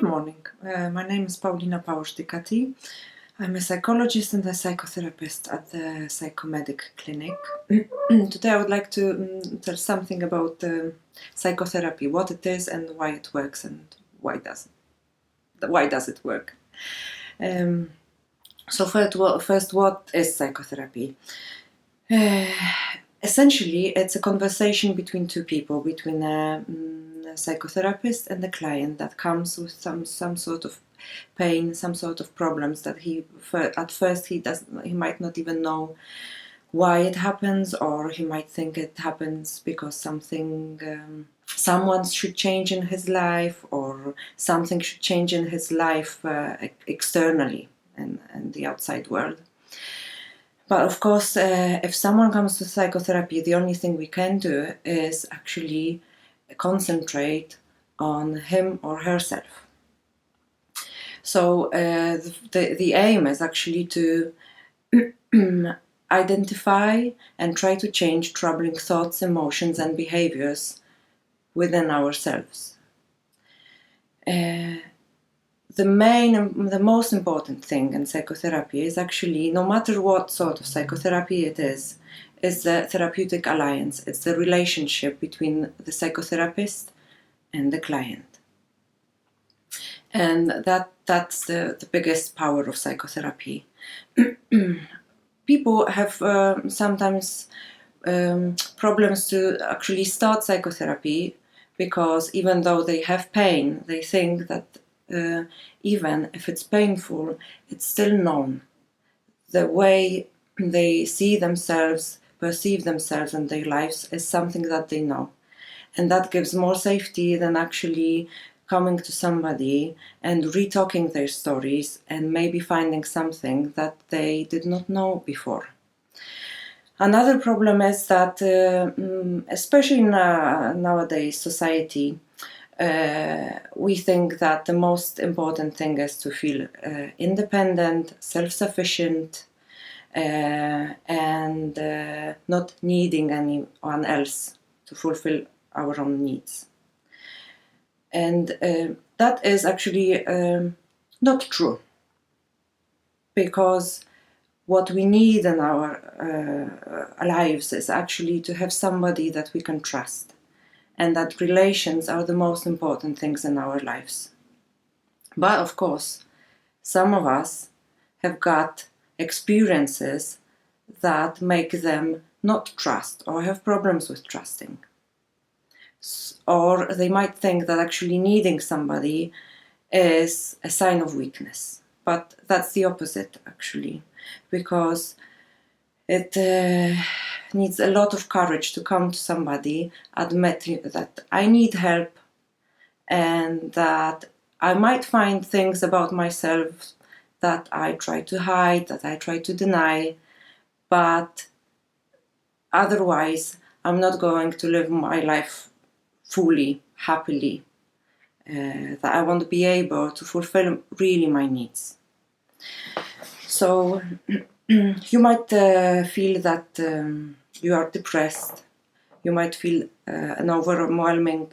Good morning. My name is Paulina Pałosz-Dickaty. I'm a psychologist and a psychotherapist at the PsychoMedic clinic. Today I would like to tell something about psychotherapy, what it is and why it works and why does it work. So first, what is psychotherapy? Essentially, it's a conversation between two people, between a psychotherapist and the client that comes with some sort of pain, some sort of problems that at first he might not even know why it happens, or he might think it happens because someone should change in his life, or something should change in his life externally and the outside world. But of course, if someone comes to psychotherapy, the only thing we can do is actually concentrate on him or herself. So the aim is actually to identify and try to change troubling thoughts, emotions, and behaviors within ourselves. The most important thing in psychotherapy is actually, no matter what sort of psychotherapy it is the therapeutic alliance. It's the relationship between the psychotherapist and the client. And that's the biggest power of psychotherapy. People have sometimes problems to actually start psychotherapy because even though they have pain, they think that even if it's painful, it's still known. The way they see themselves, perceive themselves and their lives is something that they know. And that gives more safety than actually coming to somebody and re-talking their stories and maybe finding something that they did not know before. Another problem is that, especially in nowadays society, we think that the most important thing is to feel independent, self-sufficient, and not needing anyone else to fulfill our own needs. And that is actually not true, because what we need in our lives is actually to have somebody that we can trust, and that relations are the most important things in our lives. But of course, some of us have got experiences that make them not trust or have problems with trusting. Or they might think that actually needing somebody is a sign of weakness. But that's the opposite, actually, because it needs a lot of courage to come to somebody, admit that I need help, and that I might find things about myself that I try to hide, that I try to deny, but otherwise I'm not going to live my life fully, happily, that I want to be able to fulfill really my needs. So you might feel that you are depressed. You might feel an overwhelming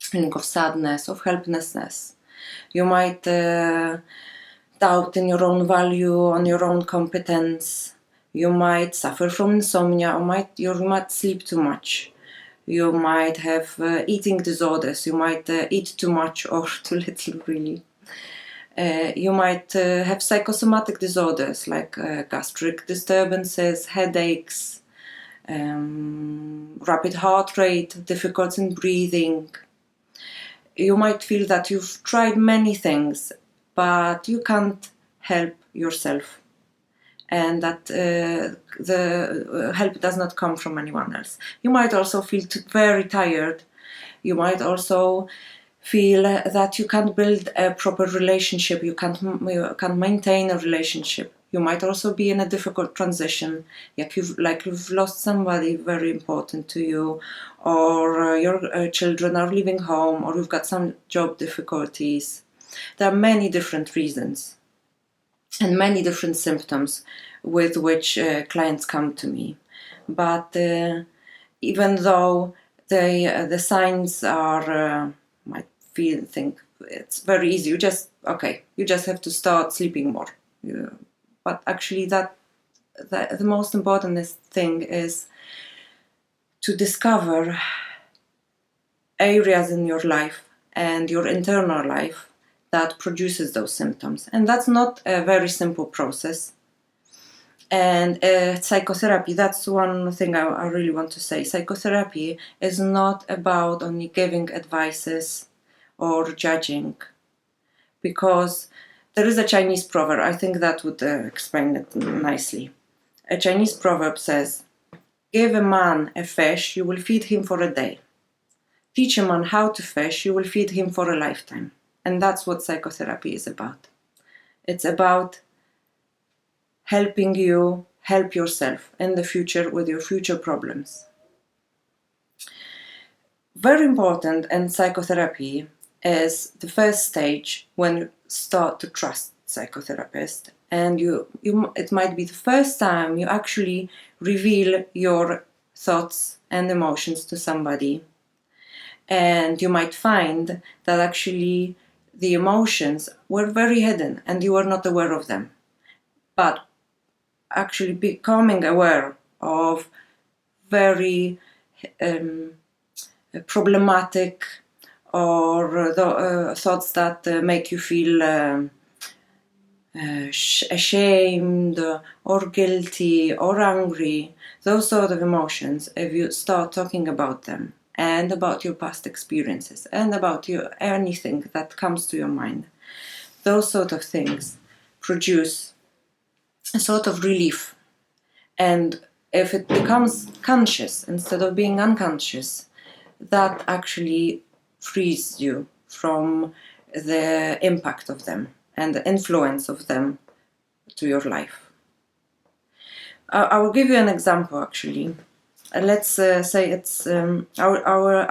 feeling of sadness, of helplessness. You might doubt in your own value, on your own competence. You might suffer from insomnia, or you might sleep too much. You might have eating disorders. You might eat too much or too little, really. You might have psychosomatic disorders like gastric disturbances, headaches, rapid heart rate, difficulty in breathing. You might feel that you've tried many things, but you can't help yourself, and that the help does not come from anyone else. You might also feel very tired. You might also feel that you can't build a proper relationship, you can't maintain a relationship. You might also be in a difficult transition, like you've lost somebody very important to you, or your children are leaving home, or you've got some job difficulties. There are many different reasons and many different symptoms with which clients come to me. But even though the signs are might think it's very easy. You just have to start sleeping more. But actually, the most important thing is to discover areas in your life and your internal life that produces those symptoms. And that's not a very simple process. And psychotherapy, that's one thing I really want to say. Psychotherapy is not about only giving advices or judging, because there is a Chinese proverb, I think that would explain it nicely. A Chinese proverb says, give a man a fish, you will feed him for a day. Teach a man how to fish, you will feed him for a lifetime. And that's what psychotherapy is about. It's about helping you help yourself in the future with your future problems. Very important in psychotherapy is the first stage when you start to trust psychotherapist, and it might be the first time you actually reveal your thoughts and emotions to somebody, and you might find that actually the emotions were very hidden and you were not aware of them. But actually becoming aware of very problematic or thoughts that make you feel ashamed or guilty or angry, those sort of emotions, if you start talking about them and about your past experiences and about anything that comes to your mind, those sort of things produce a sort of relief. And if it becomes conscious instead of being unconscious, that actually frees you from the impact of them and the influence of them to your life. I will give you an example actually. Let's say it's, I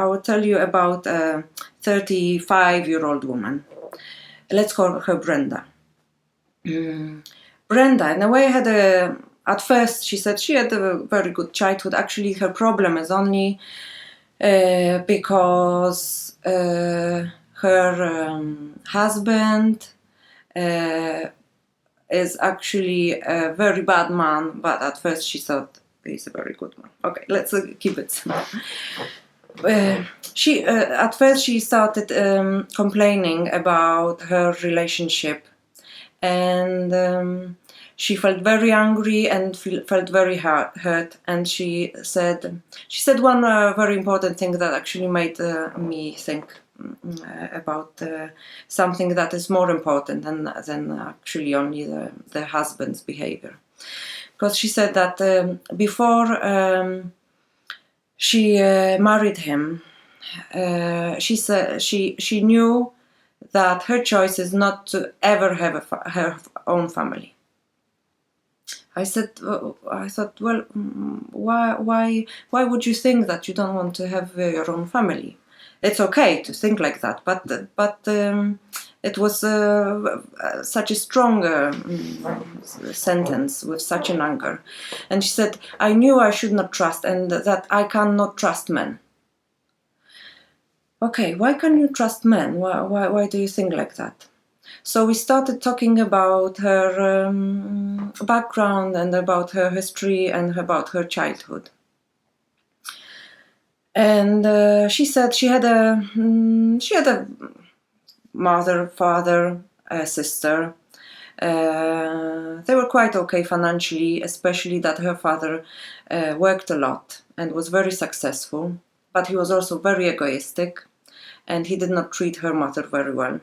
will tell you about a 35-year-old woman. Let's call her Brenda. Brenda, in a way, at first she said she had a very good childhood. Actually, her problem is only because her husband is actually a very bad man, but at first she thought he's a very good man. Okay, let's keep it simple. At first she started complaining about her relationship, and she felt very angry and felt very hurt. And she said one very important thing that actually made me think about something that is more important than actually only the husband's behavior. Because she said that before she married him, she said she knew that her choice is not to ever have her own family. I thought, well, why would you think that you don't want to have your own family? It's okay to think like that, but it was such a strong sentence with such an anger. And she said, I knew I should not trust, and that I cannot trust men. Okay, why can't you trust men? Why do you think like that? So we started talking about her background and about her history and about her childhood. And she said she had a mother, father, a sister. They were quite okay financially, especially that her father worked a lot and was very successful, but he was also very egoistic, and he did not treat her mother very well.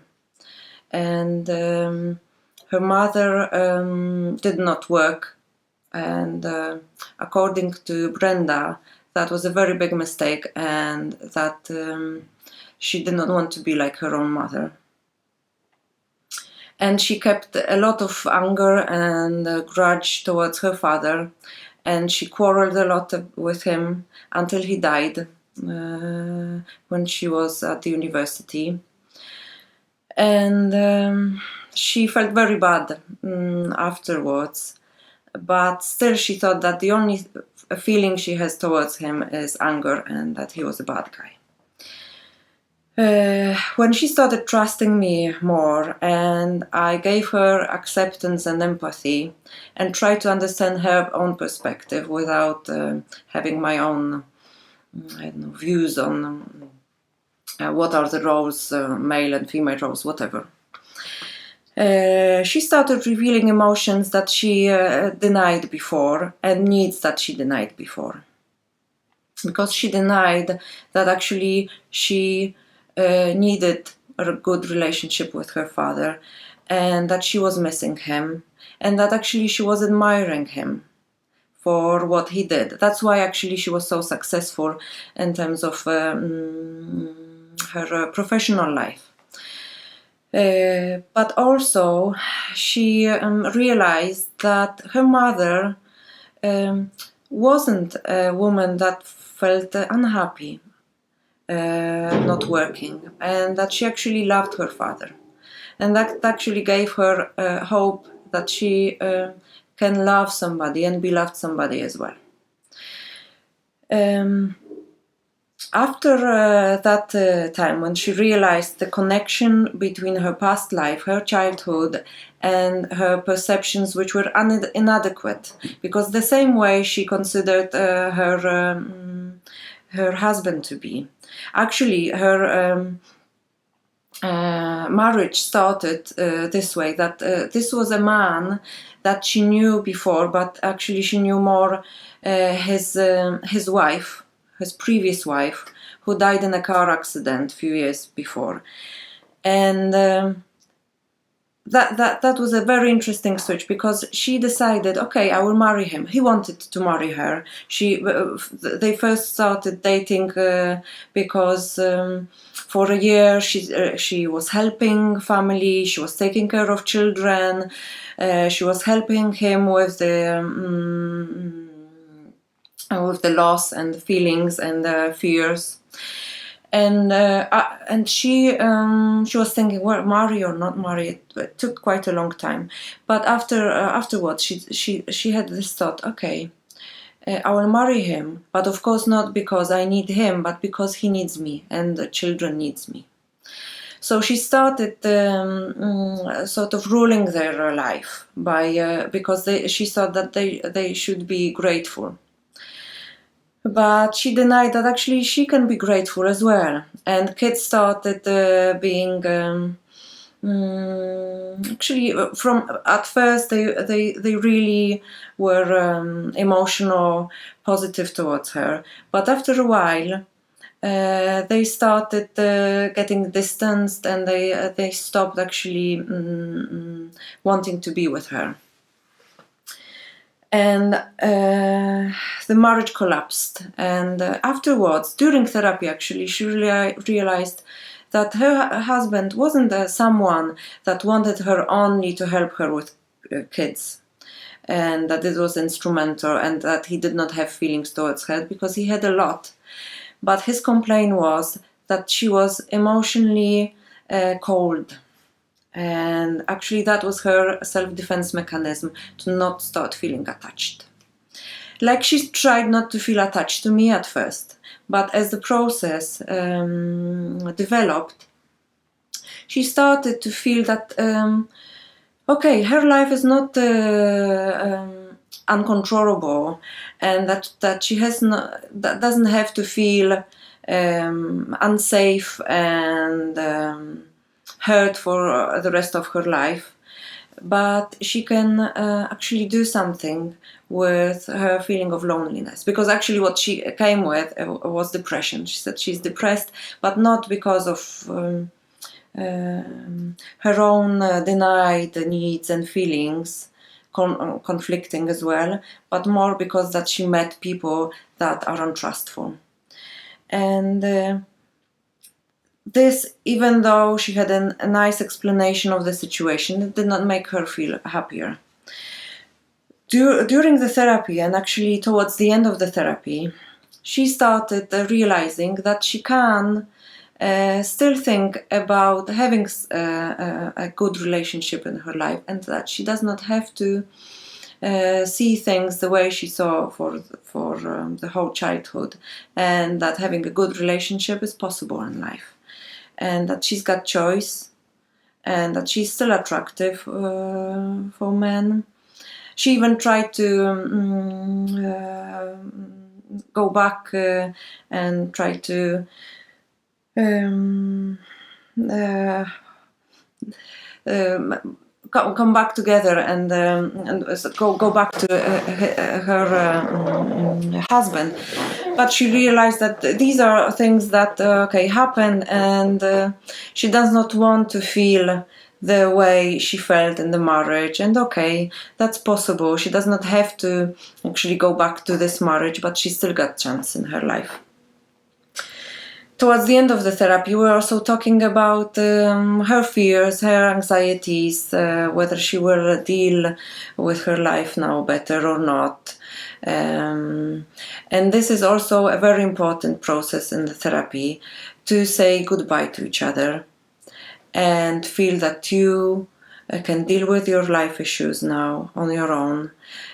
And her mother did not work, and according to Brenda, that was a very big mistake, and that she did not want to be like her own mother. And she kept a lot of anger and grudge towards her father, and she quarreled a lot with him until he died when she was at the university. And she felt very bad afterwards, but still she thought that the only feeling she has towards him is anger and that he was a bad guy. When she started trusting me more, and I gave her acceptance and empathy and tried to understand her own perspective without having my own views on what are the roles, male and female roles, whatever. She started revealing emotions that she denied before and needs that she denied before. Because she denied that actually she needed a good relationship with her father, and that she was missing him, and that actually she was admiring him for what he did. That's why actually she was so successful in terms of her professional life. But also she realized that her mother wasn't a woman that felt unhappy not working, and that she actually loved her father, and that actually gave her hope that she can love somebody and be loved somebody as well. After that time, when she realized the connection between her past life, her childhood, and her perceptions, which were inadequate, because the same way she considered her husband to be. Actually, her marriage started this way, that this was a man that she knew before, but actually she knew more his wife, his previous wife, who died in a car accident a few years before. And that was a very interesting switch, because she decided, okay, I will marry him. He wanted to marry her. They first started dating because for a year she was helping family, she was taking care of children, she was helping him with the loss and the feelings and the fears. And she was thinking, well, marry or not marry. It took quite a long time, but afterwards she had this thought: okay, I will marry him, but of course not because I need him, but because he needs me and the children needs me. So she started sort of ruling their life by because she thought that they should be grateful. But she denied that actually she can be grateful as well. And kids started being actually from at first they really were emotional, positive towards her. But after a while, they started getting distanced, and they stopped actually wanting to be with her. And the marriage collapsed. And afterwards, during therapy, actually, she realized that her husband wasn't someone that wanted her only to help her with kids, and that it was instrumental, and that he did not have feelings towards her, because he had a lot. But his complaint was that she was emotionally cold. And actually that was her self-defense mechanism, to not start feeling attached. Like, she tried not to feel attached to me at first, but as the process developed, she started to feel that okay, her life is not uncontrollable, and that she has that doesn't have to feel unsafe and hurt for the rest of her life, but she can actually do something with her feeling of loneliness. Because actually what she came with was depression. She said she's depressed, but not because of her own denied needs and feelings conflicting as well, but more because that she met people that are untrustful. And this, even though she had a nice explanation of the situation, it did not make her feel happier. During the therapy, and actually towards the end of the therapy, she started realizing that she can still think about having a good relationship in her life, and that she does not have to see things the way she saw for the whole childhood, and that having a good relationship is possible in life. and that she's got choice, and that she's still attractive for men. She even tried to go back and try to come back together and go back to her husband, but she realized that these are things that happen, and she does not want to feel the way she felt in the marriage. And that's possible. She does not have to actually go back to this marriage, but she still got chance in her life. Towards the end of the therapy, we were also talking about her fears, her anxieties, whether she will deal with her life now better or not. And this is also a very important process in the therapy, to say goodbye to each other and feel that you can deal with your life issues now on your own,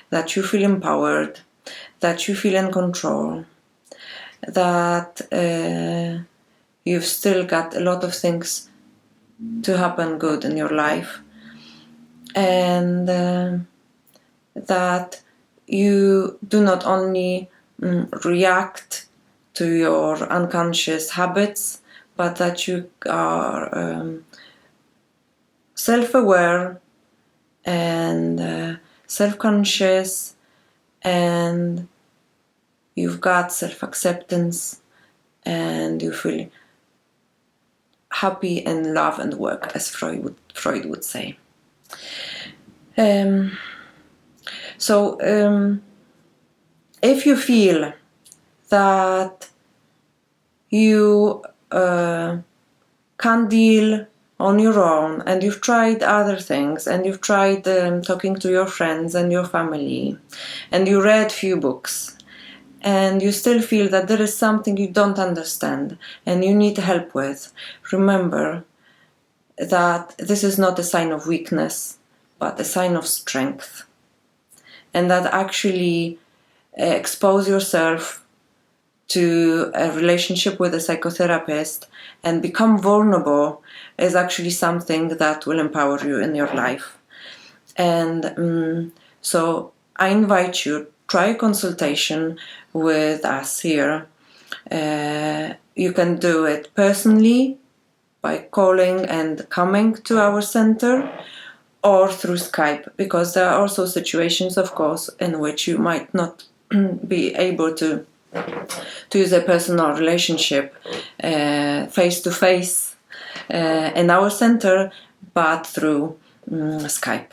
that you feel empowered, that you feel in control, that you've still got a lot of things to happen good in your life, and that you do not only react to your unconscious habits, but that you are self-aware and self-conscious, and you've got self-acceptance, and you feel happy and love and work, as Freud would say. So if you feel that you can't deal on your own, and you've tried other things, and you've tried talking to your friends and your family, and you read few books, and you still feel that there is something you don't understand and you need help with, remember that this is not a sign of weakness, but a sign of strength. And that actually expose yourself to a relationship with a psychotherapist and become vulnerable is actually something that will empower you in your life. And so I invite you, try a consultation with us here. You can do it personally by calling and coming to our center, or through Skype, because there are also situations, of course, in which you might not be able to use a personal relationship face-to-face in our center, but through Skype.